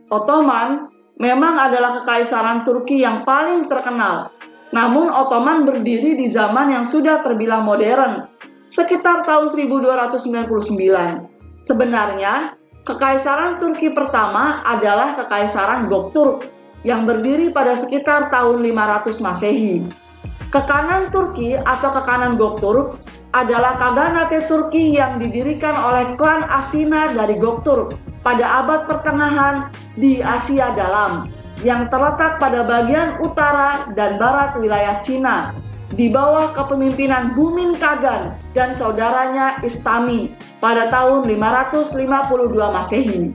Ottoman memang adalah kekaisaran Turki yang paling terkenal. Namun Ottoman berdiri di zaman yang sudah terbilang modern, sekitar tahun 1299. Sebenarnya, kekaisaran Turki pertama adalah Kekaisaran Göktürk yang berdiri pada sekitar tahun 500 Masehi. Kekanan Turki atau Kekanan Göktürk adalah Kaghanate Turki yang didirikan oleh klan Asina dari Göktürk pada abad pertengahan di Asia Dalam, yang terletak pada bagian utara dan barat wilayah Cina, di bawah kepemimpinan Bumin Kagan dan saudaranya Istami pada tahun 552 Masehi.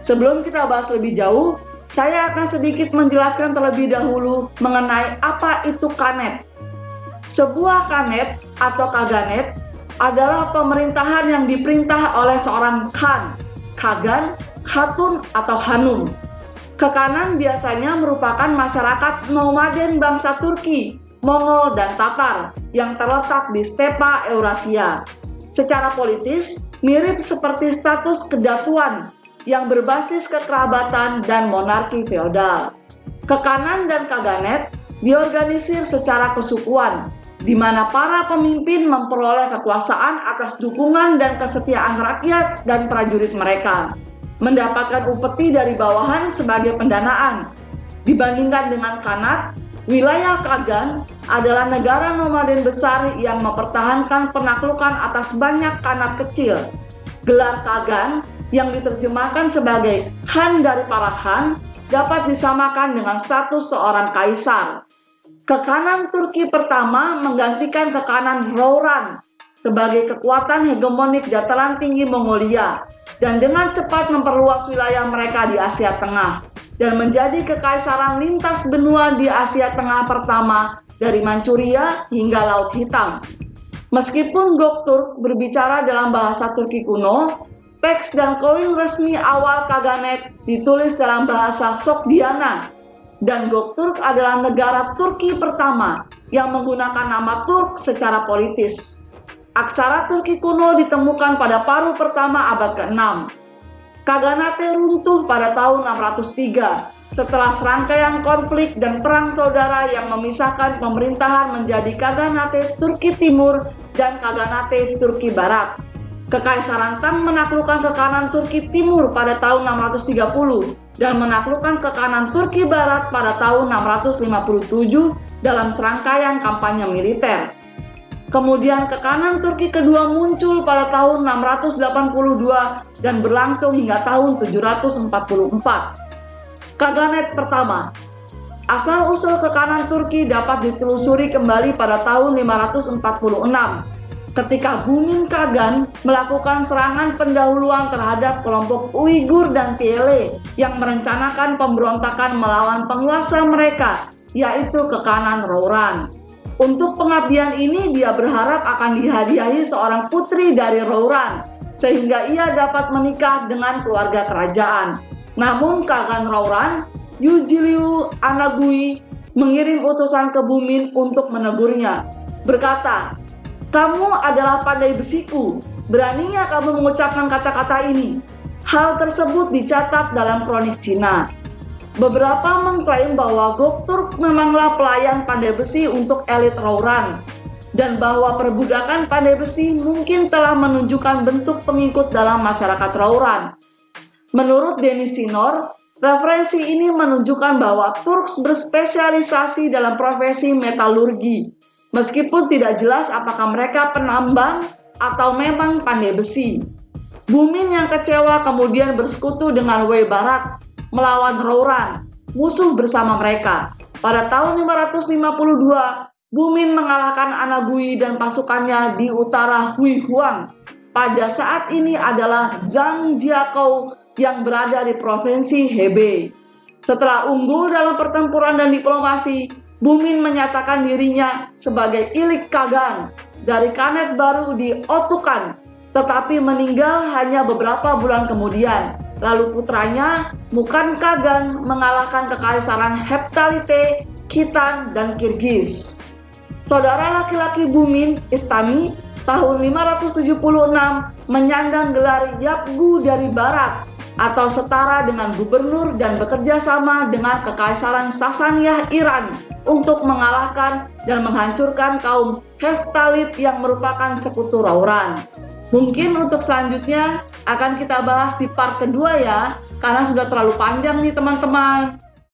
Sebelum kita bahas lebih jauh, saya akan sedikit menjelaskan terlebih dahulu mengenai apa itu Khanet. Sebuah Khanet atau Kaghanet adalah pemerintahan yang diperintah oleh seorang Khan, Kagan, Khatun atau Hanum. Kekanan biasanya merupakan masyarakat nomaden bangsa Turki, Mongol, dan Tatar yang terletak di stepa Eurasia. Secara politis, mirip seperti status kedatuan yang berbasis kekerabatan dan monarki feodal. Kekanan dan Kaghanet diorganisir secara kesukuan, di mana para pemimpin memperoleh kekuasaan atas dukungan dan kesetiaan rakyat dan prajurit mereka, mendapatkan upeti dari bawahan sebagai pendanaan. Dibandingkan dengan Khanat, wilayah Kagan adalah negara nomaden besar yang mempertahankan penaklukan atas banyak Khanat kecil. Gelar Kagan yang diterjemahkan sebagai Khan dari para Khan dapat disamakan dengan status seorang kaisar. Kekanan Turki pertama menggantikan Kekanan Rouran sebagai kekuatan hegemonik dataran tinggi Mongolia dan dengan cepat memperluas wilayah mereka di Asia Tengah dan menjadi kekaisaran lintas benua di Asia Tengah pertama dari Manchuria hingga Laut Hitam. Meskipun Göktürk berbicara dalam bahasa Turki kuno, teks dan koin resmi awal Kaghanet ditulis dalam bahasa Sogdiana, dan Göktürk adalah negara Turki pertama yang menggunakan nama Turk secara politis. Aksara Turki kuno ditemukan pada paruh pertama abad ke-6. Kaghanate runtuh pada tahun 603 setelah serangkaian konflik dan perang saudara yang memisahkan pemerintahan menjadi Kaghanate Turki Timur dan Kaghanate Turki Barat. Kekaisaran Tang menaklukkan Kekanan Turki Timur pada tahun 630 dan menaklukkan Kekanan Turki Barat pada tahun 657 dalam serangkaian kampanye militer. Kemudian Kekanan Turki kedua muncul pada tahun 682 dan berlangsung hingga tahun 744. Kaghanet pertama. Asal-usul Kekanan Turki dapat ditelusuri kembali pada tahun 546. Ketika Bumin Kagan melakukan serangan pendahuluan terhadap kelompok Uighur dan Tiele yang merencanakan pemberontakan melawan penguasa mereka, yaitu Kekanan Rouran. Untuk pengabdian ini dia berharap akan dihadiahi seorang putri dari Rouran, sehingga ia dapat menikah dengan keluarga kerajaan. Namun Kagan Rouran, Yujiliu Anagui, mengirim utusan ke Bumin untuk menegurnya, berkata, "Kamu adalah pandai besiku, beraninya kamu mengucapkan kata-kata ini." Hal tersebut dicatat dalam kronik Cina. Beberapa mengklaim bahwa Göktürk memanglah pelayan pandai besi untuk elit Rouran, dan bahwa perbudakan pandai besi mungkin telah menunjukkan bentuk pengikut dalam masyarakat Rouran. Menurut Denis Sinor, referensi ini menunjukkan bahwa Turks berspesialisasi dalam profesi metalurgi, meskipun tidak jelas apakah mereka penambang atau memang pandai besi. Bumin yang kecewa kemudian bersekutu dengan Wei Barak melawan Rouran, musuh bersama mereka. Pada tahun 552, Bumin mengalahkan Anagui dan pasukannya di utara Huihuan. Pada saat ini adalah Zhang Jiakou yang berada di provinsi Hebei. Setelah unggul dalam pertempuran dan diplomasi, Bumin menyatakan dirinya sebagai Ilik Kagan dari Khanet baru di Otukan, tetapi meninggal hanya beberapa bulan kemudian. Lalu putranya, Mukan Kagan, mengalahkan kekaisaran Heptalite, Khitan, dan Kirgiz. Saudara laki-laki Bumin, Istami, tahun 576 menyandang gelar Yapgu dari Barat atau setara dengan gubernur dan bekerja sama dengan Kekaisaran Sasaniyah Iran untuk mengalahkan dan menghancurkan kaum Heftalid yang merupakan sekutu Rauran. Mungkin untuk selanjutnya akan kita bahas di part kedua ya, karena sudah terlalu panjang nih teman-teman.